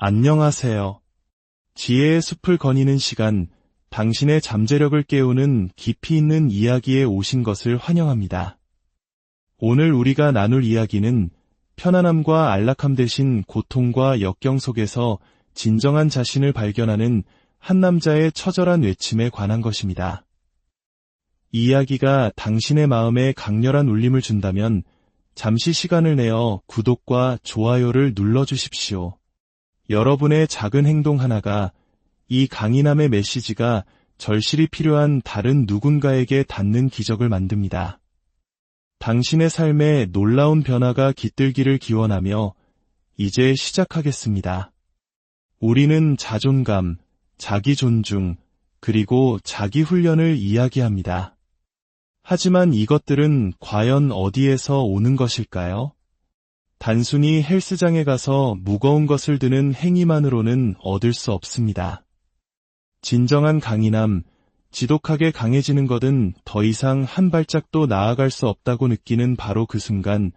안녕하세요. 지혜의 숲을 거니는 시간, 당신의 잠재력을 깨우는 깊이 있는 이야기에 오신 것을 환영합니다. 오늘 우리가 나눌 이야기는 편안함과 안락함 대신 고통과 역경 속에서 진정한 자신을 발견하는 한 남자의 처절한 외침에 관한 것입니다. 이 이야기가 당신의 마음에 강렬한 울림을 준다면 잠시 시간을 내어 구독과 좋아요를 눌러주십시오. 여러분의 작은 행동 하나가 이 강인함의 메시지가 절실히 필요한 다른 누군가에게 닿는 기적을 만듭니다. 당신의 삶에 놀라운 변화가 깃들기를 기원하며 이제 시작하겠습니다. 우리는 자존감, 자기 존중, 그리고 자기 훈련을 이야기합니다. 하지만 이것들은 과연 어디에서 오는 것일까요? 단순히 헬스장에 가서 무거운 것을 드는 행위만으로는 얻을 수 없습니다. 진정한 강인함, 지독하게 강해지는 것은 더 이상 한 발짝도 나아갈 수 없다고 느끼는 바로 그 순간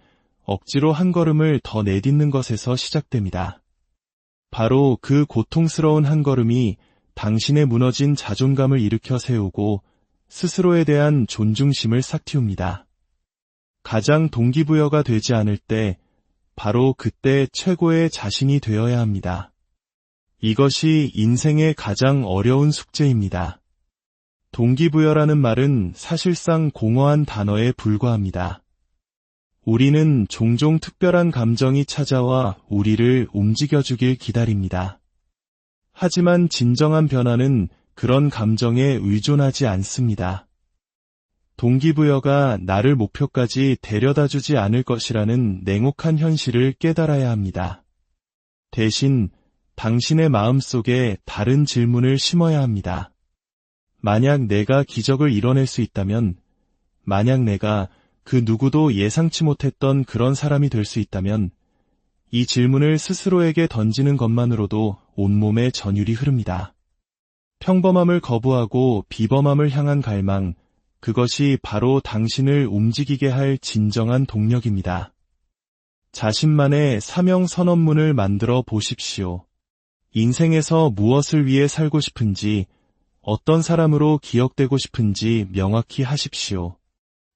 억지로 한 걸음을 더 내딛는 것에서 시작됩니다. 바로 그 고통스러운 한 걸음이 당신의 무너진 자존감을 일으켜 세우고 스스로에 대한 존중심을 싹틔웁니다. 가장 동기부여가 되지 않을 때 바로 그때 최고의 자신이 되어야 합니다. 이것이 인생의 가장 어려운 숙제입니다. 동기부여라는 말은 사실상 공허한 단어에 불과합니다. 우리는 종종 특별한 감정이 찾아와 우리를 움직여주길 기다립니다. 하지만 진정한 변화는 그런 감정에 의존하지 않습니다. 동기부여가 나를 목표까지 데려다주지 않을 것이라는 냉혹한 현실을 깨달아야 합니다. 대신 당신의 마음속에 다른 질문을 심어야 합니다. 만약 내가 기적을 이뤄낼 수 있다면, 만약 내가 그 누구도 예상치 못했던 그런 사람이 될 수 있다면, 이 질문을 스스로에게 던지는 것만으로도 온몸에 전율이 흐릅니다. 평범함을 거부하고 비범함을 향한 갈망, 그것이 바로 당신을 움직이게 할 진정한 동력입니다. 자신만의 사명 선언문을 만들어 보십시오. 인생에서 무엇을 위해 살고 싶은지, 어떤 사람으로 기억되고 싶은지 명확히 하십시오.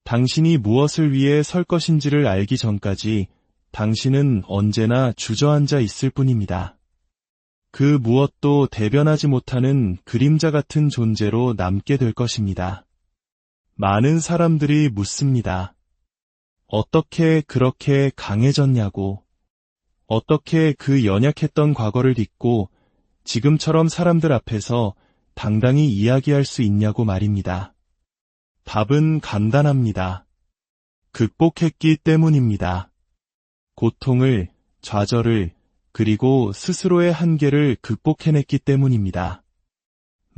당신이 무엇을 위해 설 것인지를 알기 전까지 당신은 언제나 주저앉아 있을 뿐입니다. 그 무엇도 대변하지 못하는 그림자 같은 존재로 남게 될 것입니다. 많은 사람들이 묻습니다. 어떻게 그렇게 강해졌냐고. 어떻게 그 연약했던 과거를 딛고 지금처럼 사람들 앞에서 당당히 이야기할 수 있냐고 말입니다. 답은 간단합니다. 극복했기 때문입니다. 고통을, 좌절을, 그리고 스스로의 한계를 극복해냈기 때문입니다.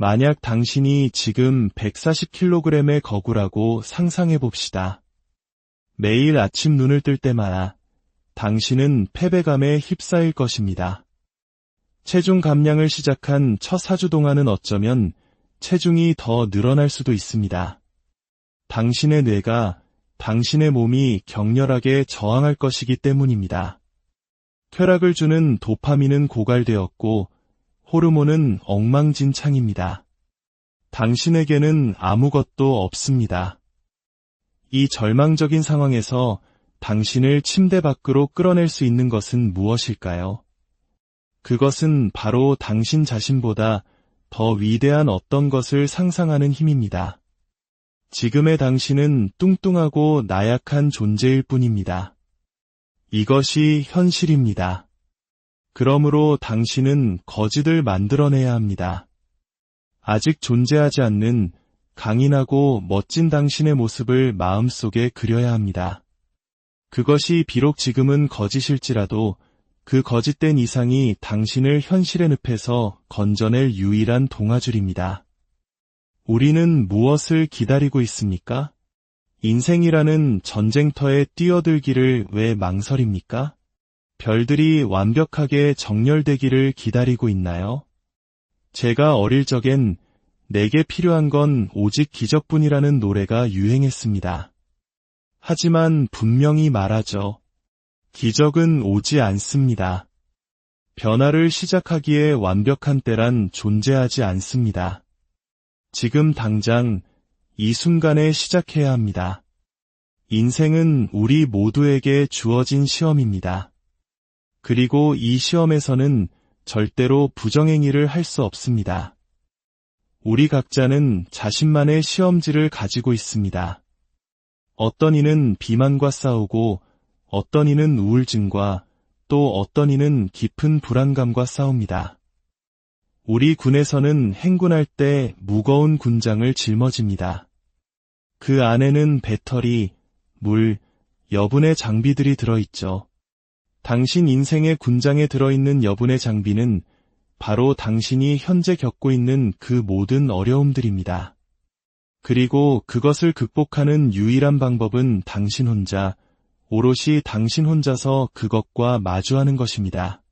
만약 당신이 지금 140kg의 거구라고 상상해봅시다. 매일 아침 눈을 뜰 때마다 당신은 패배감에 휩싸일 것입니다. 체중 감량을 시작한 첫 4주 동안은 어쩌면 체중이 더 늘어날 수도 있습니다. 당신의 뇌가, 당신의 몸이 격렬하게 저항할 것이기 때문입니다. 쾌락을 주는 도파민은 고갈되었고 호르몬은 엉망진창입니다. 당신에게는 아무것도 없습니다. 이 절망적인 상황에서 당신을 침대 밖으로 끌어낼 수 있는 것은 무엇일까요? 그것은 바로 당신 자신보다 더 위대한 어떤 것을 상상하는 힘입니다. 지금의 당신은 뚱뚱하고 나약한 존재일 뿐입니다. 이것이 현실입니다. 그러므로 당신은 거짓을 만들어내야 합니다. 아직 존재하지 않는 강인하고 멋진 당신의 모습을 마음속에 그려야 합니다. 그것이 비록 지금은 거짓일지라도 그 거짓된 이상이 당신을 현실의 늪에서 건져낼 유일한 동아줄입니다. 우리는 무엇을 기다리고 있습니까? 인생이라는 전쟁터에 뛰어들기를 왜 망설입니까? 별들이 완벽하게 정렬되기를 기다리고 있나요? 제가 어릴 적엔 내게 필요한 건 오직 기적뿐이라는 노래가 유행했습니다. 하지만 분명히 말하죠. 기적은 오지 않습니다. 변화를 시작하기에 완벽한 때란 존재하지 않습니다. 지금 당장 이 순간에 시작해야 합니다. 인생은 우리 모두에게 주어진 시험입니다. 그리고 이 시험에서는 절대로 부정행위를 할 수 없습니다. 우리 각자는 자신만의 시험지를 가지고 있습니다. 어떤 이는 비만과 싸우고 어떤 이는 우울증과 또 어떤 이는 깊은 불안감과 싸웁니다. 우리 군에서는 행군할 때 무거운 군장을 짊어집니다. 그 안에는 배터리, 물, 여분의 장비들이 들어있죠. 당신 인생의 군장에 들어있는 여분의 장비는 바로 당신이 현재 겪고 있는 그 모든 어려움들입니다. 그리고 그것을 극복하는 유일한 방법은 당신 혼자, 오롯이 당신 혼자서 그것과 마주하는 것입니다.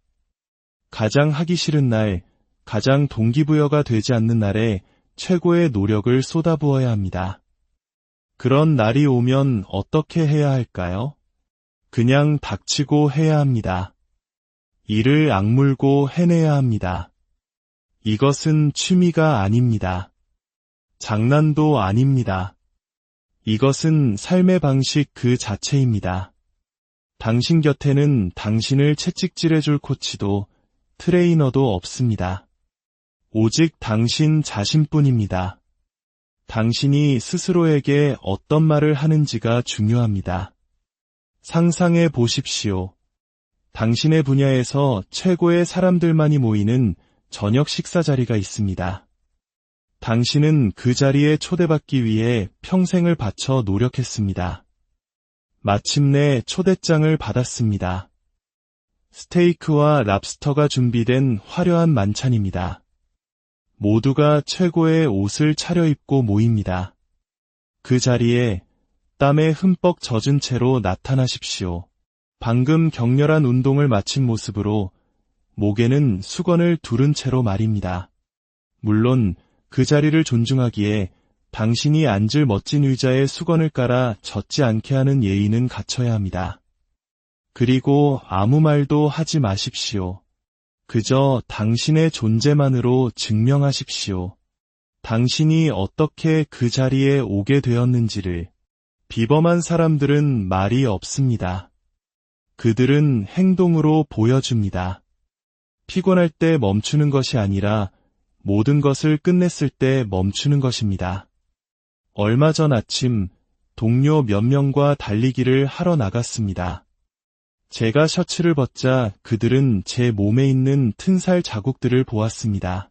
가장 하기 싫은 날, 가장 동기부여가 되지 않는 날에 최고의 노력을 쏟아부어야 합니다. 그런 날이 오면 어떻게 해야 할까요? 그냥 닥치고 해야 합니다. 이를 악물고 해내야 합니다. 이것은 취미가 아닙니다. 장난도 아닙니다. 이것은 삶의 방식 그 자체입니다. 당신 곁에는 당신을 채찍질해줄 코치도 트레이너도 없습니다. 오직 당신 자신뿐입니다. 당신이 스스로에게 어떤 말을 하는지가 중요합니다. 상상해 보십시오. 당신의 분야에서 최고의 사람들만이 모이는 저녁 식사 자리가 있습니다. 당신은 그 자리에 초대받기 위해 평생을 바쳐 노력했습니다. 마침내 초대장을 받았습니다. 스테이크와 랍스터가 준비된 화려한 만찬입니다. 모두가 최고의 옷을 차려입고 모입니다. 그 자리에 땀에 흠뻑 젖은 채로 나타나십시오. 방금 격렬한 운동을 마친 모습으로 목에는 수건을 두른 채로 말입니다. 물론 그 자리를 존중하기에 당신이 앉을 멋진 의자에 수건을 깔아 젖지 않게 하는 예의는 갖춰야 합니다. 그리고 아무 말도 하지 마십시오. 그저 당신의 존재만으로 증명하십시오. 당신이 어떻게 그 자리에 오게 되었는지를. 비범한 사람들은 말이 없습니다. 그들은 행동으로 보여줍니다. 피곤할 때 멈추는 것이 아니라 모든 것을 끝냈을 때 멈추는 것입니다. 얼마 전 아침 동료 몇 명과 달리기를 하러 나갔습니다. 제가 셔츠를 벗자 그들은 제 몸에 있는 튼살 자국들을 보았습니다.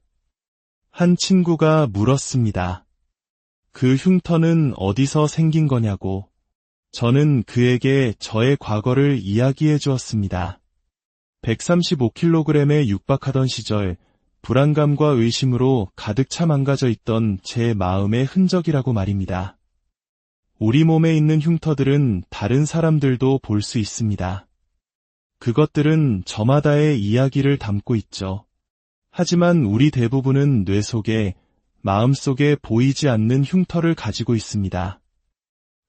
한 친구가 물었습니다. 그 흉터는 어디서 생긴 거냐고. 저는 그에게 저의 과거를 이야기해 주었습니다. 135kg에 육박하던 시절 불안감과 의심으로 가득 차 망가져 있던 제 마음의 흔적이라고 말입니다. 우리 몸에 있는 흉터들은 다른 사람들도 볼 수 있습니다. 그것들은 저마다의 이야기를 담고 있죠. 하지만 우리 대부분은 뇌 속에, 마음속에 보이지 않는 흉터를 가지고 있습니다.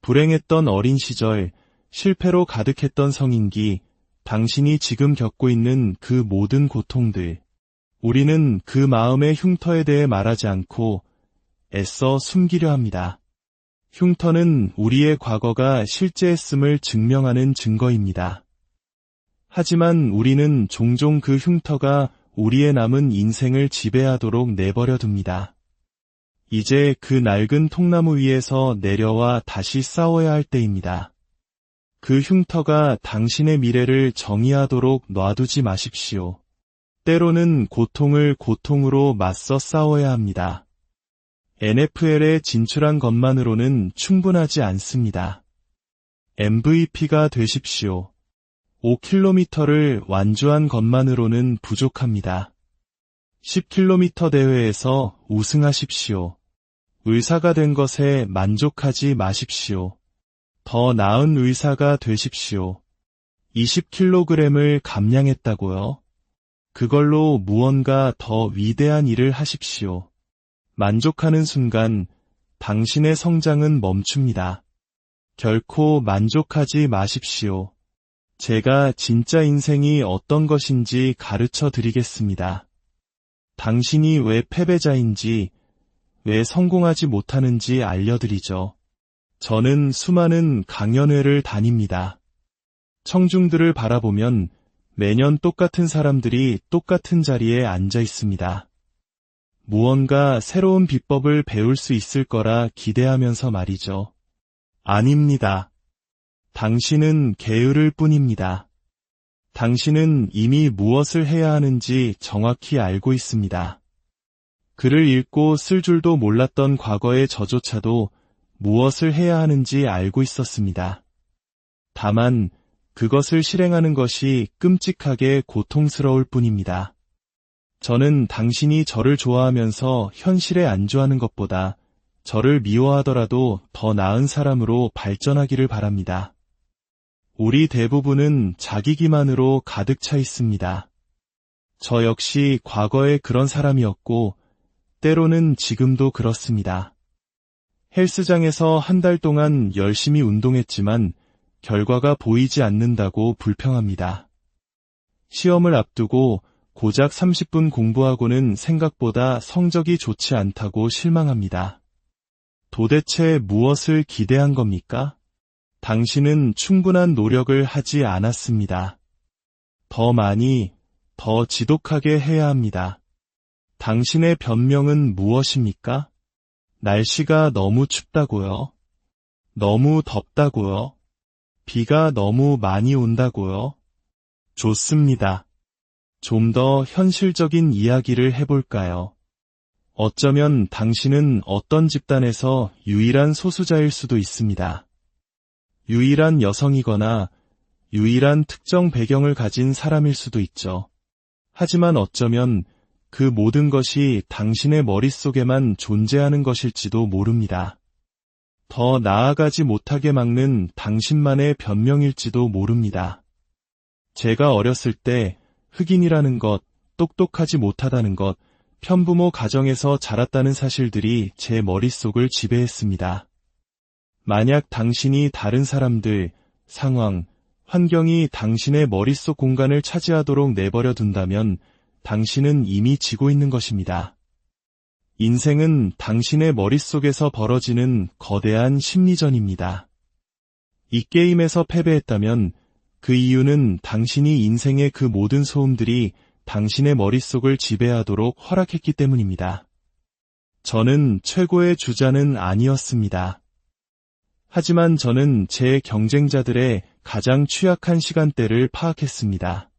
불행했던 어린 시절, 실패로 가득했던 성인기, 당신이 지금 겪고 있는 그 모든 고통들. 우리는 그 마음의 흉터에 대해 말하지 않고 애써 숨기려 합니다. 흉터는 우리의 과거가 실제했음을 증명하는 증거입니다. 하지만 우리는 종종 그 흉터가 우리의 남은 인생을 지배하도록 내버려 둡니다. 이제 그 낡은 통나무 위에서 내려와 다시 싸워야 할 때입니다. 그 흉터가 당신의 미래를 정의하도록 놔두지 마십시오. 때로는 고통을 고통으로 맞서 싸워야 합니다. NFL에 진출한 것만으로는 충분하지 않습니다. MVP가 되십시오. 5km를 완주한 것만으로는 부족합니다. 10km 대회에서 우승하십시오. 의사가 된 것에 만족하지 마십시오. 더 나은 의사가 되십시오. 20kg을 감량했다고요? 그걸로 무언가 더 위대한 일을 하십시오. 만족하는 순간 당신의 성장은 멈춥니다. 결코 만족하지 마십시오. 제가 진짜 인생이 어떤 것인지 가르쳐 드리겠습니다. 당신이 왜 패배자인지, 왜 성공하지 못하는지 알려드리죠. 저는 수많은 강연회를 다닙니다. 청중들을 바라보면 매년 똑같은 사람들이 똑같은 자리에 앉아 있습니다. 무언가 새로운 비법을 배울 수 있을 거라 기대하면서 말이죠. 아닙니다. 당신은 게으를 뿐입니다. 당신은 이미 무엇을 해야 하는지 정확히 알고 있습니다. 글을 읽고 쓸 줄도 몰랐던 과거의 저조차도 무엇을 해야 하는지 알고 있었습니다. 다만 그것을 실행하는 것이 끔찍하게 고통스러울 뿐입니다. 저는 당신이 저를 좋아하면서 현실에 안주하는 것보다 저를 미워하더라도 더 나은 사람으로 발전하기를 바랍니다. 우리 대부분은 자기 기만으로 가득 차 있습니다. 저 역시 과거에 그런 사람이었고 때로는 지금도 그렇습니다. 헬스장에서 한 달 동안 열심히 운동했지만 결과가 보이지 않는다고 불평합니다. 시험을 앞두고 고작 30분 공부하고는 생각보다 성적이 좋지 않다고 실망합니다. 도대체 무엇을 기대한 겁니까? 당신은 충분한 노력을 하지 않았습니다. 더 많이, 더 지독하게 해야 합니다. 당신의 변명은 무엇입니까? 날씨가 너무 춥다고요? 너무 덥다고요? 비가 너무 많이 온다고요? 좋습니다. 좀 더 현실적인 이야기를 해볼까요? 어쩌면 당신은 어떤 집단에서 유일한 소수자일 수도 있습니다. 유일한 여성이거나 유일한 특정 배경을 가진 사람일 수도 있죠. 하지만 어쩌면 그 모든 것이 당신의 머릿속에만 존재하는 것일지도 모릅니다. 더 나아가지 못하게 막는 당신만의 변명일지도 모릅니다. 제가 어렸을 때 흑인이라는 것, 똑똑하지 못하다는 것, 편부모 가정에서 자랐다는 사실들이 제 머릿속을 지배했습니다. 만약 당신이 다른 사람들, 상황, 환경이 당신의 머릿속 공간을 차지하도록 내버려 둔다면 당신은 이미 지고 있는 것입니다. 인생은 당신의 머릿속에서 벌어지는 거대한 심리전입니다. 이 게임에서 패배했다면 그 이유는 당신이 인생의 그 모든 소음들이 당신의 머릿속을 지배하도록 허락했기 때문입니다. 저는 최고의 주자는 아니었습니다. 하지만 저는 제 경쟁자들의 가장 취약한 시간대를 파악했습니다.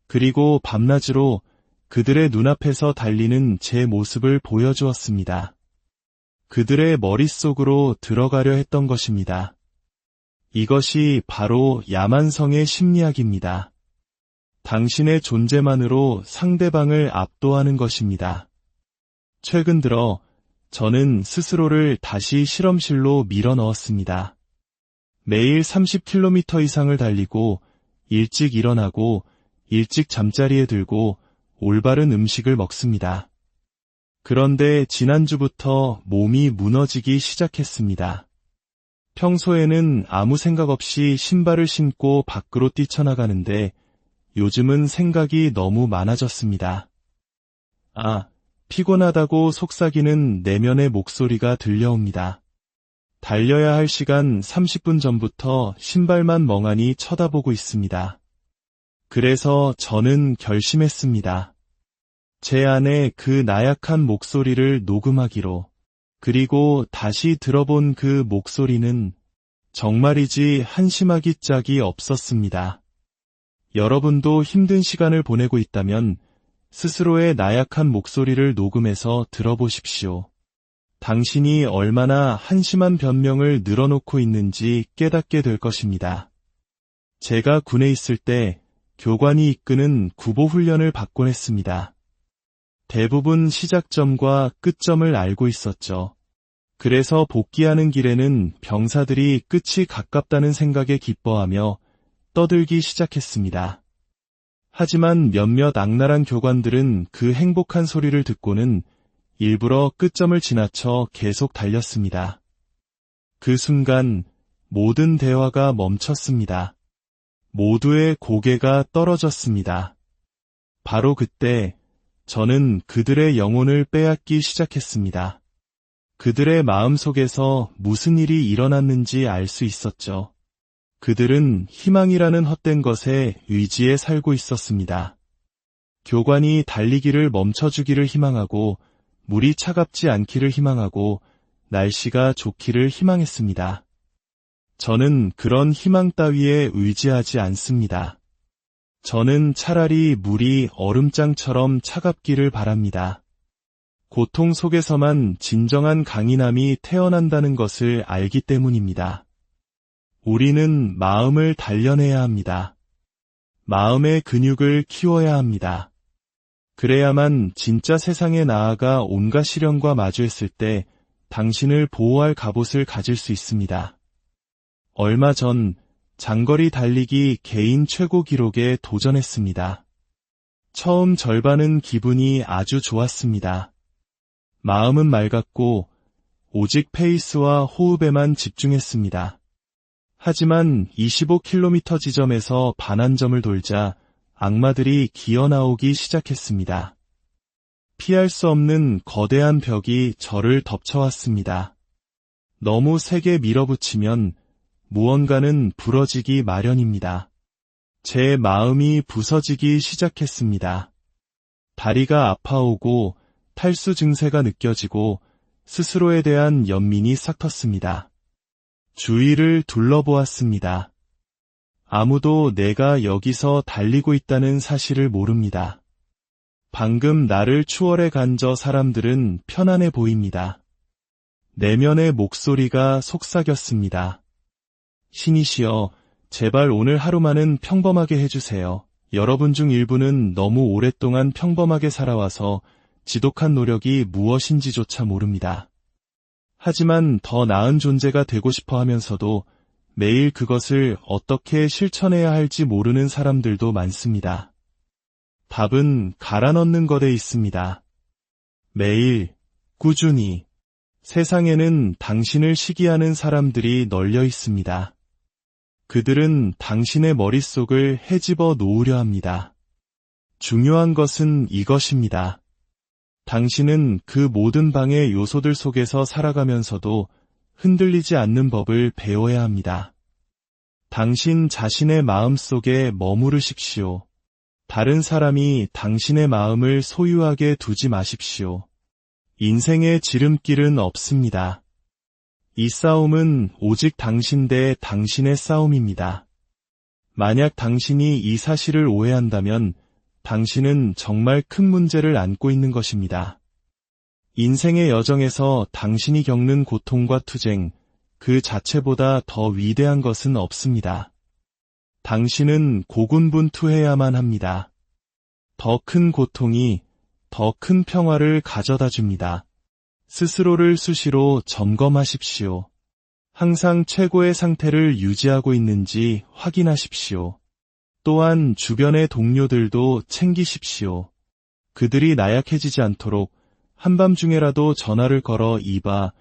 그리고 밤낮으로 그들의 눈앞에서 달리는 제 모습을 보여주었습니다. 그들의 머릿속으로 들어가려 했던 것입니다. 이것이 바로 야만성의 심리학입니다. 당신의 존재만으로 상대방을 압도하는 것입니다. 최근 들어 저는 스스로를 다시 실험실로 밀어 넣었습니다. 매일 30km 이상을 달리고 일찍 일어나고 일찍 잠자리에 들고 올바른 음식을 먹습니다. 그런데 지난주부터 몸이 무너지기 시작했습니다. 평소에는 아무 생각 없이 신발을 신고 밖으로 뛰쳐나가는데 요즘은 생각이 너무 많아졌습니다. 피곤하다고 속삭이는 내면의 목소리가 들려옵니다. 달려야 할 시간 30분 전부터 신발만 멍하니 쳐다보고 있습니다. 그래서 저는 결심했습니다. 제 안에 그 나약한 목소리를 녹음하기로. 그리고 다시 들어본 그 목소리는 정말이지 한심하기 짝이 없었습니다. 여러분도 힘든 시간을 보내고 있다면 스스로의 나약한 목소리를 녹음해서 들어보십시오. 당신이 얼마나 한심한 변명을 늘어놓고 있는지 깨닫게 될 것입니다. 제가 군에 있을 때 교관이 이끄는 구보 훈련을 받곤 했습니다. 대부분 시작점과 끝점을 알고 있었죠. 그래서 복귀하는 길에는 병사들이 끝이 가깝다는 생각에 기뻐하며 떠들기 시작했습니다. 하지만 몇몇 악랄한 교관들은 그 행복한 소리를 듣고는 일부러 끝점을 지나쳐 계속 달렸습니다. 그 순간 모든 대화가 멈췄습니다. 모두의 고개가 떨어졌습니다. 바로 그때 저는 그들의 영혼을 빼앗기 시작했습니다. 그들의 마음속에서 무슨 일이 일어났는지 알 수 있었죠. 그들은 희망이라는 헛된 것에 의지해 살고 있었습니다. 교관이 달리기를 멈춰주기를 희망하고, 물이 차갑지 않기를 희망하고, 날씨가 좋기를 희망했습니다. 저는 그런 희망 따위에 의지하지 않습니다. 저는 차라리 물이 얼음장처럼 차갑기를 바랍니다. 고통 속에서만 진정한 강인함이 태어난다는 것을 알기 때문입니다. 우리는 마음을 단련해야 합니다. 마음의 근육을 키워야 합니다. 그래야만 진짜 세상에 나아가 온갖 시련과 마주했을 때 당신을 보호할 갑옷을 가질 수 있습니다. 얼마 전 장거리 달리기 개인 최고 기록에 도전했습니다. 처음 절반은 기분이 아주 좋았습니다. 마음은 맑았고 오직 페이스와 호흡에만 집중했습니다. 하지만 25km 지점에서 반환점을 돌자 악마들이 기어나오기 시작했습니다. 피할 수 없는 거대한 벽이 저를 덮쳐왔습니다. 너무 세게 밀어붙이면 무언가는 부러지기 마련입니다. 제 마음이 부서지기 시작했습니다. 다리가 아파오고 탈수 증세가 느껴지고 스스로에 대한 연민이 싹 텄습니다. 주위를 둘러보았습니다. 아무도 내가 여기서 달리고 있다는 사실을 모릅니다. 방금 나를 추월해 간 저 사람들은 편안해 보입니다. 내면의 목소리가 속삭였습니다. 신이시여, 제발 오늘 하루만은 평범하게 해주세요. 여러분 중 일부는 너무 오랫동안 평범하게 살아와서 지독한 노력이 무엇인지조차 모릅니다. 하지만 더 나은 존재가 되고 싶어 하면서도 매일 그것을 어떻게 실천해야 할지 모르는 사람들도 많습니다. 답은 갈아 넣는 것에 있습니다. 매일, 꾸준히. 세상에는 당신을 시기하는 사람들이 널려 있습니다. 그들은 당신의 머릿속을 헤집어 놓으려 합니다. 중요한 것은 이것입니다. 당신은 그 모든 방해 요소들 속에서 살아가면서도 흔들리지 않는 법을 배워야 합니다. 당신 자신의 마음 속에 머무르십시오. 다른 사람이 당신의 마음을 소유하게 두지 마십시오. 인생의 지름길은 없습니다. 이 싸움은 오직 당신 대 당신의 싸움입니다. 만약 당신이 이 사실을 오해한다면 당신은 정말 큰 문제를 안고 있는 것입니다. 인생의 여정에서 당신이 겪는 고통과 투쟁, 그 자체보다 더 위대한 것은 없습니다. 당신은 고군분투해야만 합니다. 더 큰 고통이 더 큰 평화를 가져다 줍니다. 스스로를 수시로 점검하십시오. 항상 최고의 상태를 유지하고 있는지 확인하십시오. 또한 주변의 동료들도 챙기십시오. 그들이 나약해지지 않도록 한밤중에라도 전화를 걸어 이봐,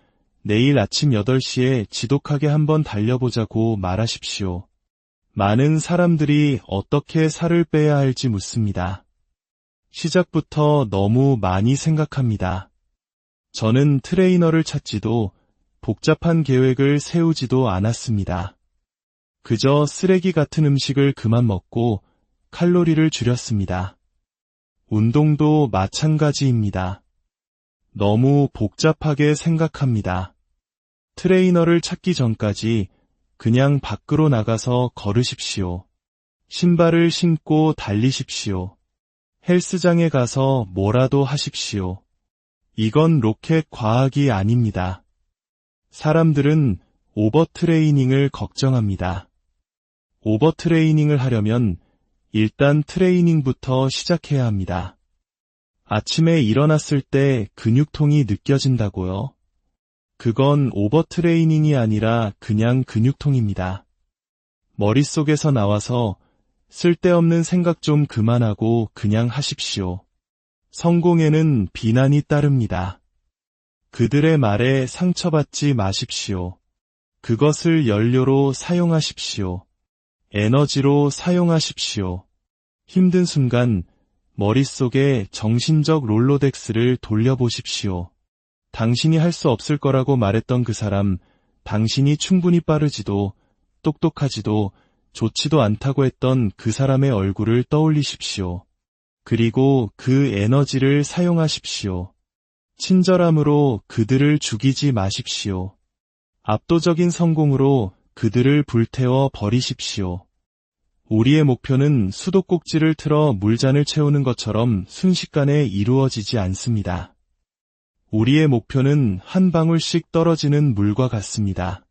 내일 아침 8시에 지독하게 한번 달려보자고 말하십시오. 많은 사람들이 어떻게 살을 빼야 할지 묻습니다. 시작부터 너무 많이 생각합니다. 저는 트레이너를 찾지도 복잡한 계획을 세우지도 않았습니다. 그저 쓰레기 같은 음식을 그만 먹고 칼로리를 줄였습니다. 운동도 마찬가지입니다. 너무 복잡하게 생각합니다. 트레이너를 찾기 전까지 그냥 밖으로 나가서 걸으십시오. 신발을 신고 달리십시오. 헬스장에 가서 뭐라도 하십시오. 이건 로켓 과학이 아닙니다. 사람들은 오버트레이닝을 걱정합니다. 오버트레이닝을 하려면 일단 트레이닝부터 시작해야 합니다. 아침에 일어났을 때 근육통이 느껴진다고요? 그건 오버트레이닝이 아니라 그냥 근육통입니다. 머릿속에서 나와서 쓸데없는 생각 좀 그만하고 그냥 하십시오. 성공에는 비난이 따릅니다. 그들의 말에 상처받지 마십시오. 그것을 연료로 사용하십시오. 에너지로 사용하십시오. 힘든 순간 머릿속에 정신적 롤로덱스를 돌려보십시오. 당신이 할 수 없을 거라고 말했던 그 사람, 당신이 충분히 빠르지도 똑똑하지도 좋지도 않다고 했던 그 사람의 얼굴을 떠올리십시오. 그리고 그 에너지를 사용하십시오. 친절함으로 그들을 죽이지 마십시오. 압도적인 성공으로 그들을 불태워 버리십시오. 우리의 목표는 수도꼭지를 틀어 물잔을 채우는 것처럼 순식간에 이루어지지 않습니다. 우리의 목표는 한 방울씩 떨어지는 물과 같습니다.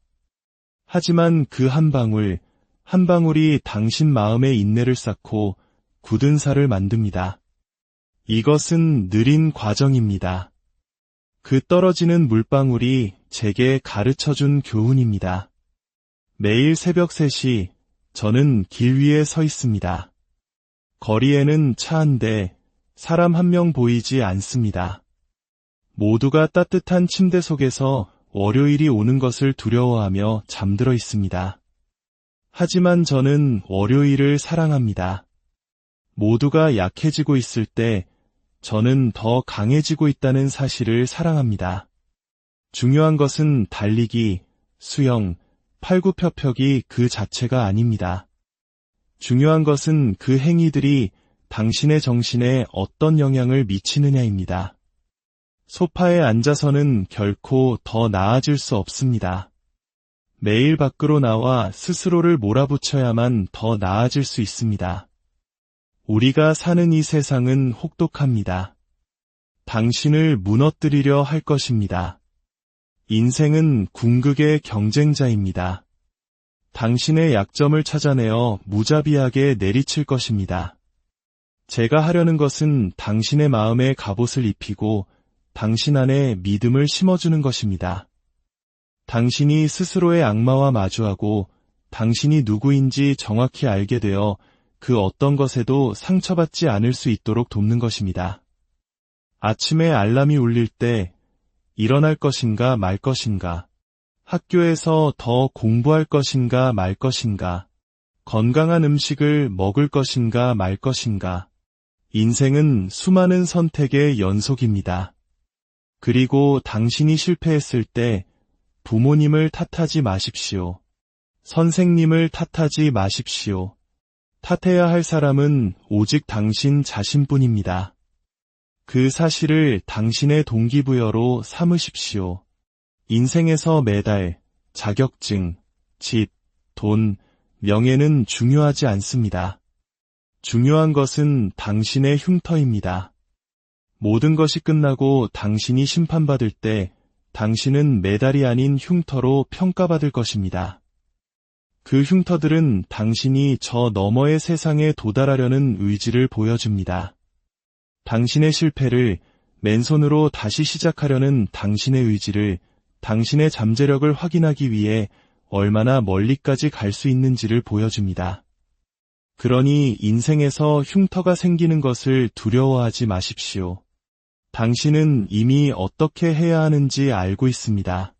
하지만 그 한 방울, 한 방울이 당신 마음에 인내를 쌓고 굳은 살을 만듭니다. 이것은 느린 과정입니다. 그 떨어지는 물방울이 제게 가르쳐준 교훈입니다. 매일 새벽 3시, 저는 길 위에 서 있습니다. 거리에는 차 한 대, 사람 한 명 보이지 않습니다. 모두가 따뜻한 침대 속에서 월요일이 오는 것을 두려워하며 잠들어 있습니다. 하지만 저는 월요일을 사랑합니다. 모두가 약해지고 있을 때 저는 더 강해지고 있다는 사실을 사랑합니다. 중요한 것은 달리기, 수영, 팔굽혀펴기 그 자체가 아닙니다. 중요한 것은 그 행위들이 당신의 정신에 어떤 영향을 미치느냐입니다. 소파에 앉아서는 결코 더 나아질 수 없습니다. 매일 밖으로 나와 스스로를 몰아붙여야만 더 나아질 수 있습니다. 우리가 사는 이 세상은 혹독합니다. 당신을 무너뜨리려 할 것입니다. 인생은 궁극의 경쟁자입니다. 당신의 약점을 찾아내어 무자비하게 내리칠 것입니다. 제가 하려는 것은 당신의 마음에 갑옷을 입히고 당신 안에 믿음을 심어주는 것입니다. 당신이 스스로의 악마와 마주하고 당신이 누구인지 정확히 알게 되어 그 어떤 것에도 상처받지 않을 수 있도록 돕는 것입니다. 아침에 알람이 울릴 때 일어날 것인가 말 것인가, 학교에서 더 공부할 것인가 말 것인가, 건강한 음식을 먹을 것인가 말 것인가. 인생은 수많은 선택의 연속입니다. 그리고 당신이 실패했을 때 부모님을 탓하지 마십시오. 선생님을 탓하지 마십시오. 탓해야 할 사람은 오직 당신 자신뿐입니다. 그 사실을 당신의 동기부여로 삼으십시오. 인생에서 메달, 자격증, 집, 돈, 명예는 중요하지 않습니다. 중요한 것은 당신의 흉터입니다. 모든 것이 끝나고 당신이 심판받을 때 당신은 메달이 아닌 흉터로 평가받을 것입니다. 그 흉터들은 당신이 저 너머의 세상에 도달하려는 의지를 보여줍니다. 당신의 실패를 맨손으로 다시 시작하려는 당신의 의지를, 당신의 잠재력을 확인하기 위해 얼마나 멀리까지 갈 수 있는지를 보여줍니다. 그러니 인생에서 흉터가 생기는 것을 두려워하지 마십시오. 당신은 이미 어떻게 해야 하는지 알고 있습니다.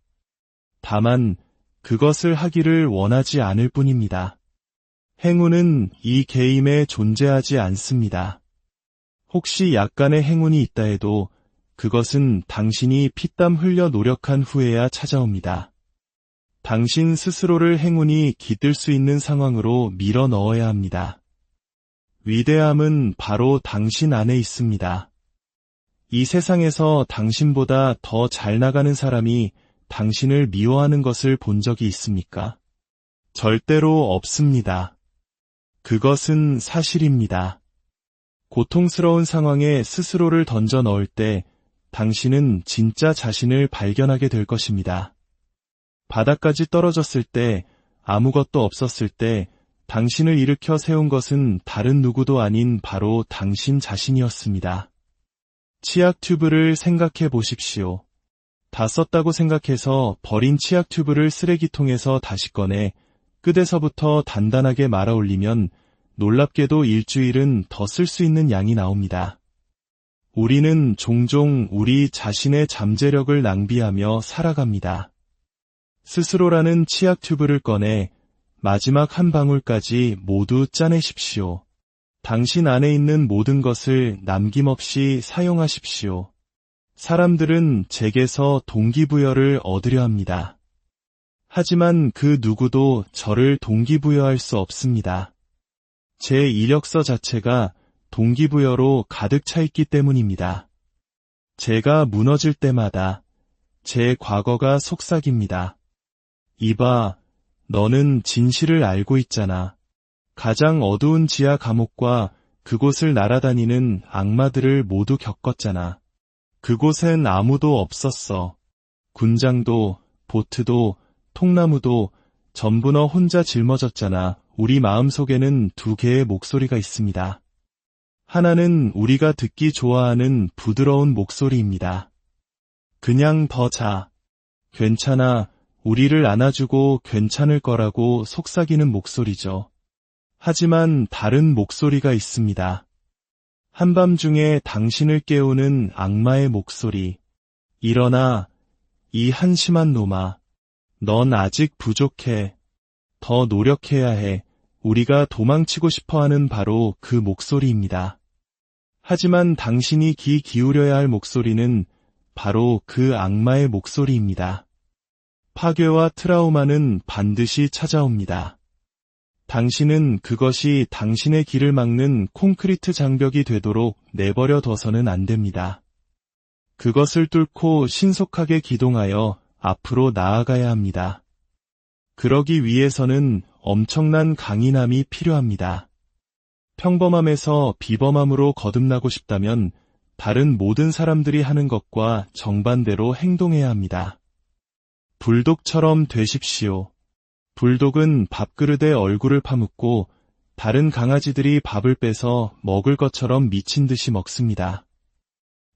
다만 그것을 하기를 원하지 않을 뿐입니다. 행운은 이 게임에 존재하지 않습니다. 혹시 약간의 행운이 있다 해도 그것은 당신이 피땀 흘려 노력한 후에야 찾아옵니다. 당신 스스로를 행운이 깃들 수 있는 상황으로 밀어 넣어야 합니다. 위대함은 바로 당신 안에 있습니다. 이 세상에서 당신보다 더 잘 나가는 사람이 당신을 미워하는 것을 본 적이 있습니까? 절대로 없습니다. 그것은 사실입니다. 고통스러운 상황에 스스로를 던져 넣을 때 당신은 진짜 자신을 발견하게 될 것입니다. 바닥까지 떨어졌을 때, 아무것도 없었을 때 당신을 일으켜 세운 것은 다른 누구도 아닌 바로 당신 자신이었습니다. 치약 튜브를 생각해 보십시오. 다 썼다고 생각해서 버린 치약 튜브를 쓰레기통에서 다시 꺼내 끝에서부터 단단하게 말아 올리면 놀랍게도 일주일은 더 쓸 수 있는 양이 나옵니다. 우리는 종종 우리 자신의 잠재력을 낭비하며 살아갑니다. 스스로라는 치약 튜브를 꺼내 마지막 한 방울까지 모두 짜내십시오. 당신 안에 있는 모든 것을 남김없이 사용하십시오. 사람들은 제게서 동기부여를 얻으려 합니다. 하지만 그 누구도 저를 동기부여할 수 없습니다. 제 이력서 자체가 동기부여로 가득 차 있기 때문입니다. 제가 무너질 때마다 제 과거가 속삭입니다. 이봐, 너는 진실을 알고 있잖아. 가장 어두운 지하 감옥과 그곳을 날아다니는 악마들을 모두 겪었잖아. 그곳엔 아무도 없었어. 군장도, 보트도, 통나무도 전부 너 혼자 짊어졌잖아. 우리 마음속에는 두 개의 목소리가 있습니다. 하나는 우리가 듣기 좋아하는 부드러운 목소리입니다. 그냥 더 자. 괜찮아. 우리를 안아주고 괜찮을 거라고 속삭이는 목소리죠. 하지만 다른 목소리가 있습니다. 한밤중에 당신을 깨우는 악마의 목소리. 일어나, 이 한심한 놈아. 넌 아직 부족해. 더 노력해야 해. 우리가 도망치고 싶어하는 바로 그 목소리입니다. 하지만 당신이 귀 기울여야 할 목소리는 바로 그 악마의 목소리입니다. 파괴와 트라우마는 반드시 찾아옵니다. 당신은 그것이 당신의 길을 막는 콘크리트 장벽이 되도록 내버려 둬서는 안 됩니다. 그것을 뚫고 신속하게 기동하여 앞으로 나아가야 합니다. 그러기 위해서는 엄청난 강인함이 필요합니다. 평범함에서 비범함으로 거듭나고 싶다면 다른 모든 사람들이 하는 것과 정반대로 행동해야 합니다. 불독처럼 되십시오. 불독은 밥그릇에 얼굴을 파묻고 다른 강아지들이 밥을 빼서 먹을 것처럼 미친 듯이 먹습니다.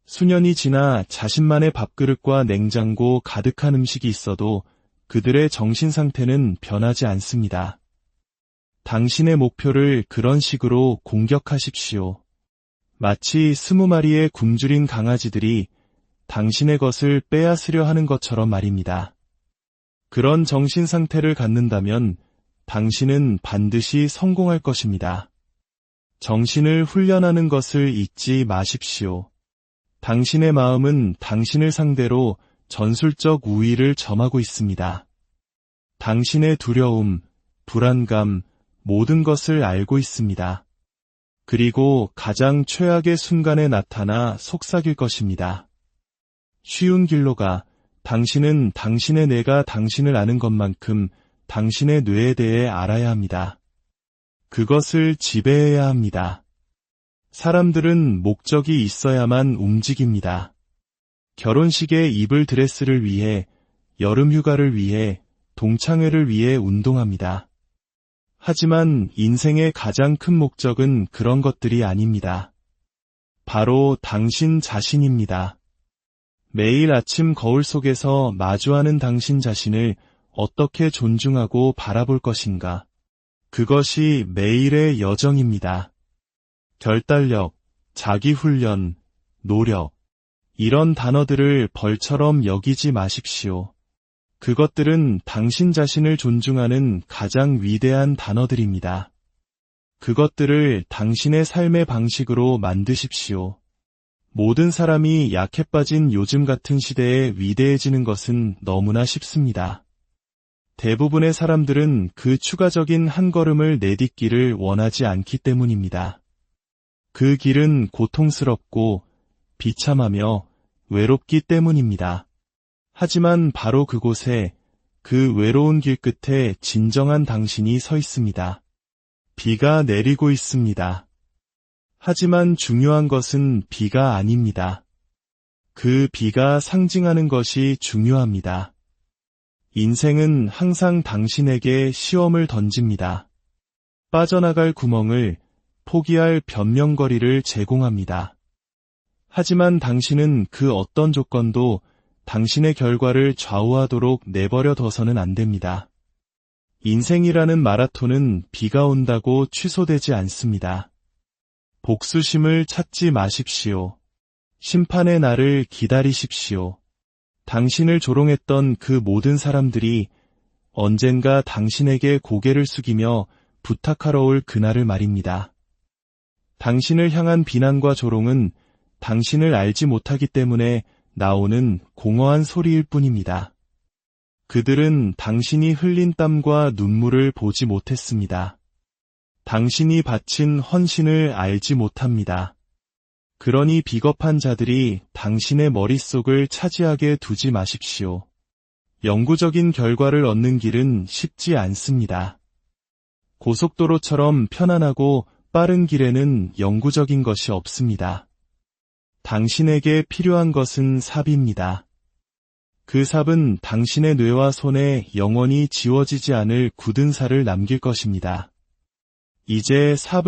수년이 지나 자신만의 밥그릇과 냉장고 가득한 음식이 있어도 그들의 정신 상태는 변하지 않습니다. 당신의 목표를 그런 식으로 공격하십시오. 마치 20마리의 굶주린 강아지들이 당신의 것을 빼앗으려 하는 것처럼 말입니다. 그런 정신 상태를 갖는다면 당신은 반드시 성공할 것입니다. 정신을 훈련하는 것을 잊지 마십시오. 당신의 마음은 당신을 상대로 전술적 우위를 점하고 있습니다. 당신의 두려움, 불안감, 모든 것을 알고 있습니다. 그리고 가장 최악의 순간에 나타나 속삭일 것입니다. 쉬운 길로 가. 당신은 당신의 뇌가 당신을 아는 것만큼 당신의 뇌에 대해 알아야 합니다. 그것을 지배해야 합니다. 사람들은 목적이 있어야만 움직입니다. 결혼식에 입을 드레스를 위해, 여름휴가를 위해, 동창회를 위해 운동합니다. 하지만 인생의 가장 큰 목적은 그런 것들이 아닙니다. 바로 당신 자신입니다. 매일 아침 거울 속에서 마주하는 당신 자신을 어떻게 존중하고 바라볼 것인가. 그것이 매일의 여정입니다. 결단력, 자기훈련, 노력. 이런 단어들을 벌처럼 여기지 마십시오. 그것들은 당신 자신을 존중하는 가장 위대한 단어들입니다. 그것들을 당신의 삶의 방식으로 만드십시오. 모든 사람이 약해 빠진 요즘 같은 시대에 위대해지는 것은 너무나 쉽습니다. 대부분의 사람들은 그 추가적인 한 걸음을 내딛기를 원하지 않기 때문입니다. 그 길은 고통스럽고 비참하며 외롭기 때문입니다. 하지만 바로 그곳에, 그 외로운 길 끝에 진정한 당신이 서 있습니다. 비가 내리고 있습니다. 하지만 중요한 것은 비가 아닙니다. 그 비가 상징하는 것이 중요합니다. 인생은 항상 당신에게 시험을 던집니다. 빠져나갈 구멍을, 포기할 변명거리를 제공합니다. 하지만 당신은 그 어떤 조건도 당신의 결과를 좌우하도록 내버려 둬서는 안 됩니다. 인생이라는 마라톤은 비가 온다고 취소되지 않습니다. 복수심을 찾지 마십시오. 심판의 날을 기다리십시오. 당신을 조롱했던 그 모든 사람들이 언젠가 당신에게 고개를 숙이며 부탁하러 올 그날을 말입니다. 당신을 향한 비난과 조롱은 당신을 알지 못하기 때문에 나오는 공허한 소리일 뿐입니다. 그들은 당신이 흘린 땀과 눈물을 보지 못했습니다. 당신이 바친 헌신을 알지 못합니다. 그러니 비겁한 자들이 당신의 머릿속을 차지하게 두지 마십시오. 영구적인 결과를 얻는 길은 쉽지 않습니다. 고속도로처럼 편안하고 빠른 길에는 영구적인 것이 없습니다. 당신에게 필요한 것은 삽입니다. 그 삽은 당신의 뇌와 손에 영원히 지워지지 않을 굳은 살을 남길 것입니다. 이제 삽을